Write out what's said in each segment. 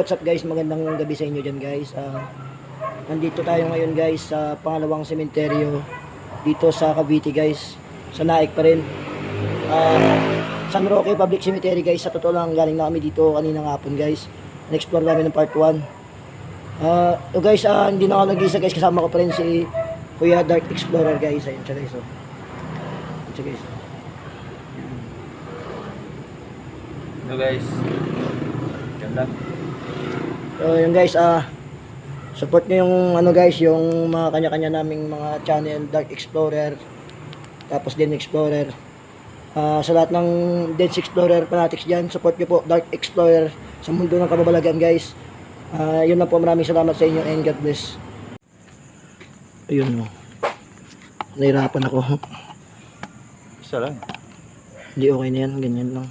what's up guys, magandang gabi sa inyo dyan guys. Nandito tayo ngayon guys sa pangalawang sementeryo dito sa Cavite guys, sa Naik pa rin. San Roque Public Cemetery guys. Sa totoo lang, galing na kami dito kanina hapon guys. Na-explore namin ng part 1. Guys, hindi na ako nag-isa guys, kasama ko pa rin si Kuya Dark Explorer guys. Ayun siya guys, oh. Ayun siya guys. Hello guys. Ganda. So yun guys, support nyo yung ano guys, yung mga kanya-kanya naming mga channel, Dark Explorer, tapos Den Explorer. Sa lahat ng Den's Explorer fanatics dyan, support nyo po Dark Explorer sa mundo ng kababalagan guys. Yun lang po, maraming salamat sa inyo and God bless. Ayun, nahirapan ako. Isa lang. Hindi, okay na yan, ganyan lang.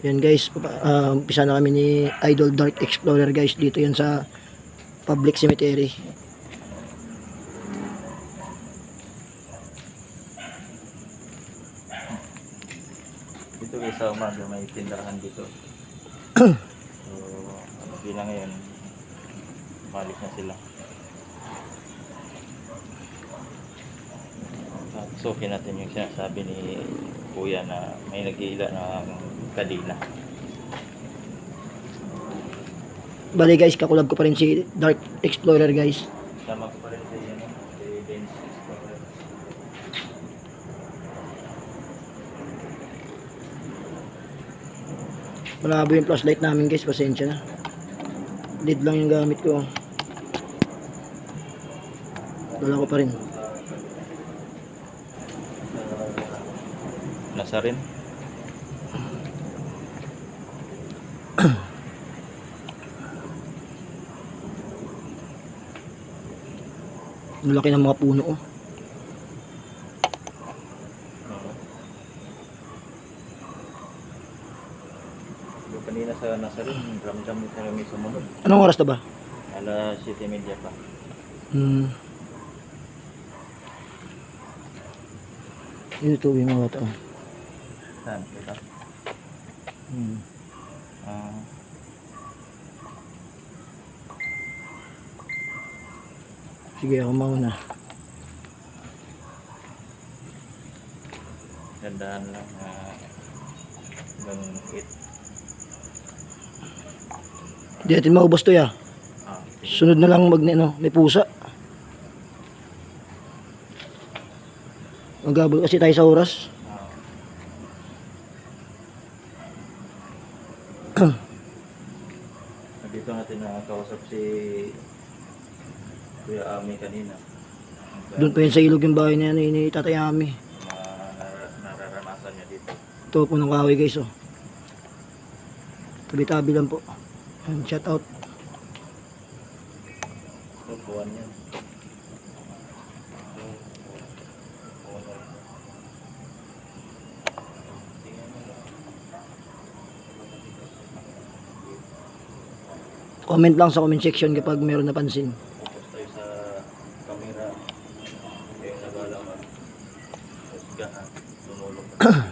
Yan guys, umpisa na kami ni Idol Dark Explorer guys, dito yan sa Public Cemetery. Dito guys sa umaga may tindahan dito. So, hindi na ngayon. Balik na sila. So, natin yung sinasabi ni Kuya na may nag-iila ng kadina. Bali guys, kakulab ko pa rin si Dark Explorer guys. Sama ko pa rin si Den's Explorer. Malabo yung flashlight namin guys, pasensya na. LED lang yung gamit ko. Dala ko pa rin. Nasa rin. Ang laki ng mga puno, oh. Kanina sa nasa rin, ramdam ko kami sumunod. Anong oras na ba? Alas 7:30 pa. Ito yung mga bata, oh. Saan? Ito? Sige, ako mauna. Gandaan lang hanggang 8. Hindi natin maubos to ya. Sunod na lang may pusa. Magabol kasi tayo sa oras. Dito natin nakakausap si Kuya Ami kanina. Doon pa yun sa ilog yung bahay na yan, ni Tatay Ami. Nararanasan niya dito. Ito po ng kahoy guys, oh. Tabi-tabi lang po. Shout out. Tupuan niya. Comment lang sa comment section kapag meron napansin. Focus tayo sa camera. Kaya nagala mag-gahan. Tumulong pa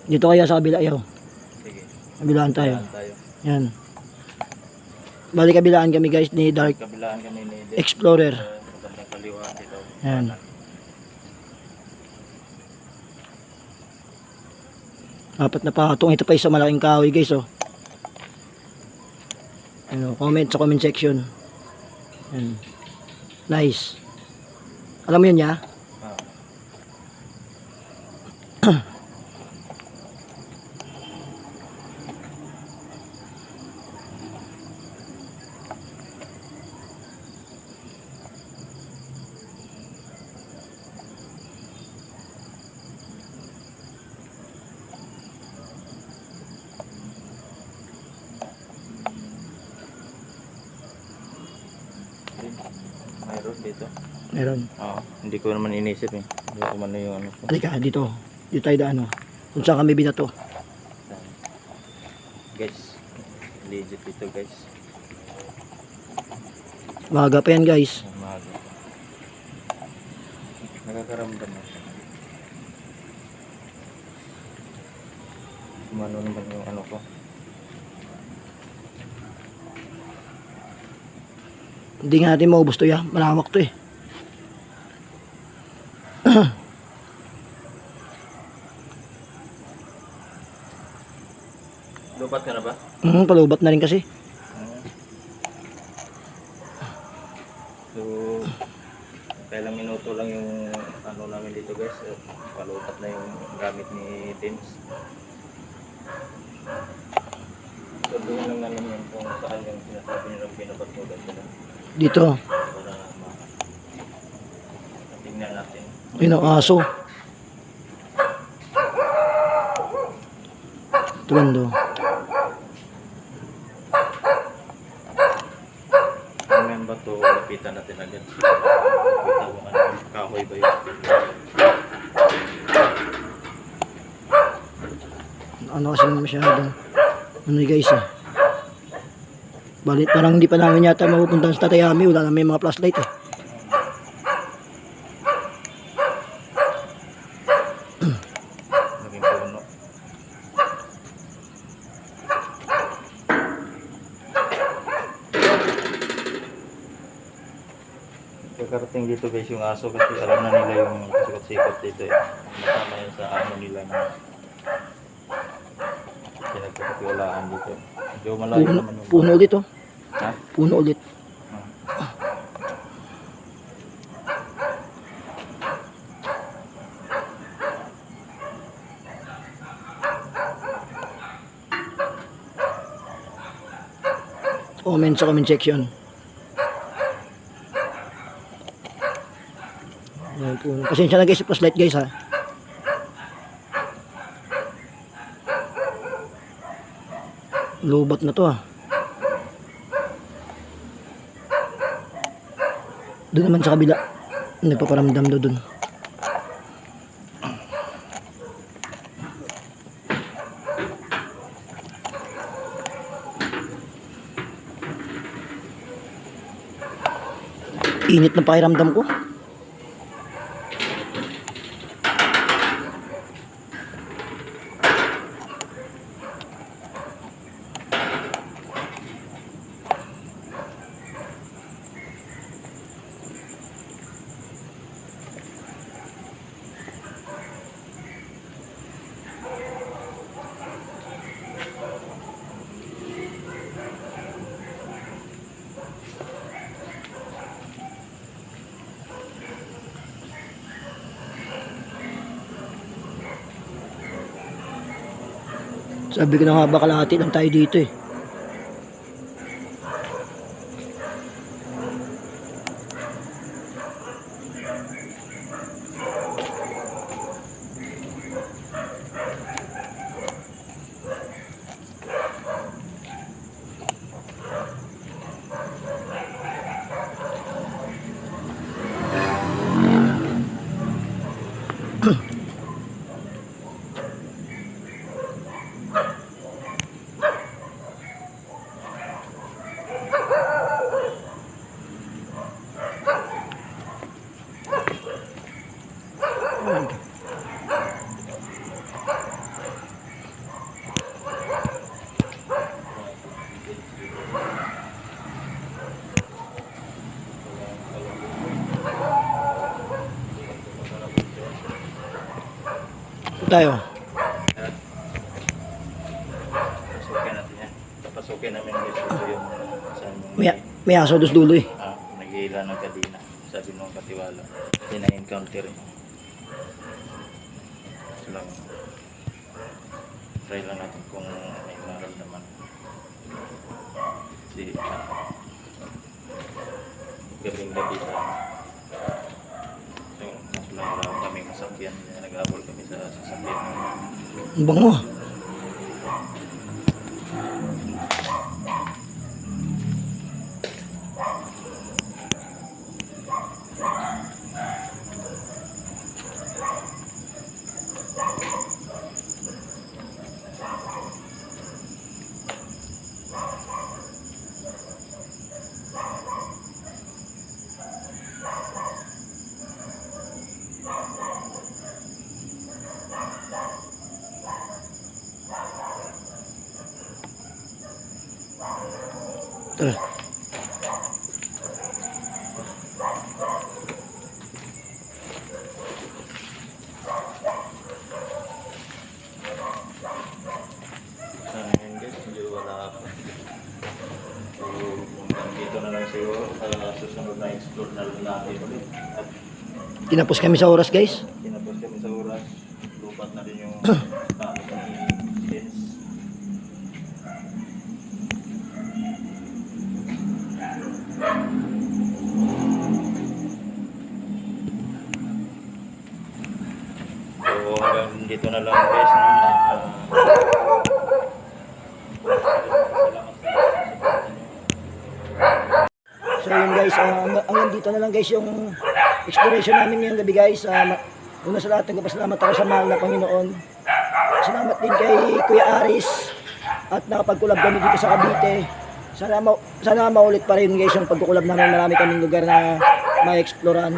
Dito kaya sa kabila, ayaw. Sige. Kabilaan tayo. Tayo. Yan. Bali kabilaan kami guys ni Dark Kabilaan kami ni Explorer. Magandang kaliwa dito. Yan. Apat na patong. Ito pa isa malaking kahoy guys, oh. Ano, comment sa comment section. Yan. Nice. Alam mo yun ya? Mayroon dito. Meron. Oo. Hindi ko naman inisip eh. Hindi ko man yung ano ko. Halika, dito. Dito tayo daan, oh. Kung saan kami binato. Guys. Legit ito guys. Maga pa yan guys. Umaga. Nakakaramdam na siya. Kumano naman yung ano ko. Hindi nga natin maubos to ya. Malawak to eh. Lupat ka na ba? Palubat na rin kasi. So, kailang minuto lang yung ano namin dito guys. Palupat na yung gamit ni Teams. So, doon lang namin yun kung saan yung sinasabi nilang pinapatulan sila. Dito. Para tingnan natin. Yun ang aso. Ito bando. Kung yan ba ito, lapitan natin agad. Kita kung ano, kahoy ba yun. Ano kasi masyadong ano guys eh. Balit parang hindi pa namin yata mapupuntahan sa Tatayami. Wala na may mga flashlight eh. Naging puno. Kakarating dito guys yung aso kasi alam na nila yung sikat-sikat dito eh. Masama yun sa ano nila na pinagkakatiwalaan dito. Medyo malayo naman yung Puno ulit oh. Ha? Puno ulit. Comment sa comment section. Ayan, puno. Pasensya na guys sa flashlight guys ha. Lubat na to ah. Doon naman sa kabila. Nagpaparamdam do doon. Init na pakiramdam ko. Sabi ko na nga ba kalahati lang tayo dito eh. Tayo. Pasukin natin yan. Papasukin namin guys dito yung saan yung May aso dos dulo eh. nag-iila ng kadina. Sabi nung katiwala. Tina-encounter niya. So lang. Try lang natin kung may maramdaman. Kasi gabing-gabi sa so mas lang kami masakyan. Nag-abol kami sa sasakyan. Ang bango. Tara. Ayun guys, medyo wala ako. So, hanggang dito na lang siguro. Sa susunod na explore na lang natin ulit. At Tinapos kami sa oras guys. kinapos kami sa oras. Lupat na rin yung gamit ng fence. So hanggang dito na lang guys. So yun guys, hanggang dito na lang guys yung exploration namin ngayong gabi guys. Una sa lahat, nagpapasalamat ako sa mahal na Panginoon. Salamat din kay Kuya Aris at nakapagkulab kami dito sa Cavite. Sana maulit pa rin guys yung pagkukulab namin. Marami kaming lugar na ma-exploran.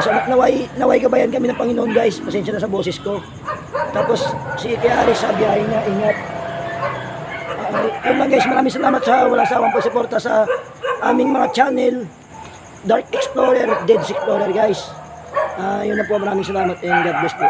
So naway gabayan kami ng Panginoon guys. Pasensya na sa boses ko. Tapos si Kuya Aris sa biyahe niya, ingat. Yun lang guys, maraming salamat sa walang sawang pagsuporta sa aming mga channel, Dark Explorer, Dead Explorer guys. Yun na po, maraming salamat and God bless po.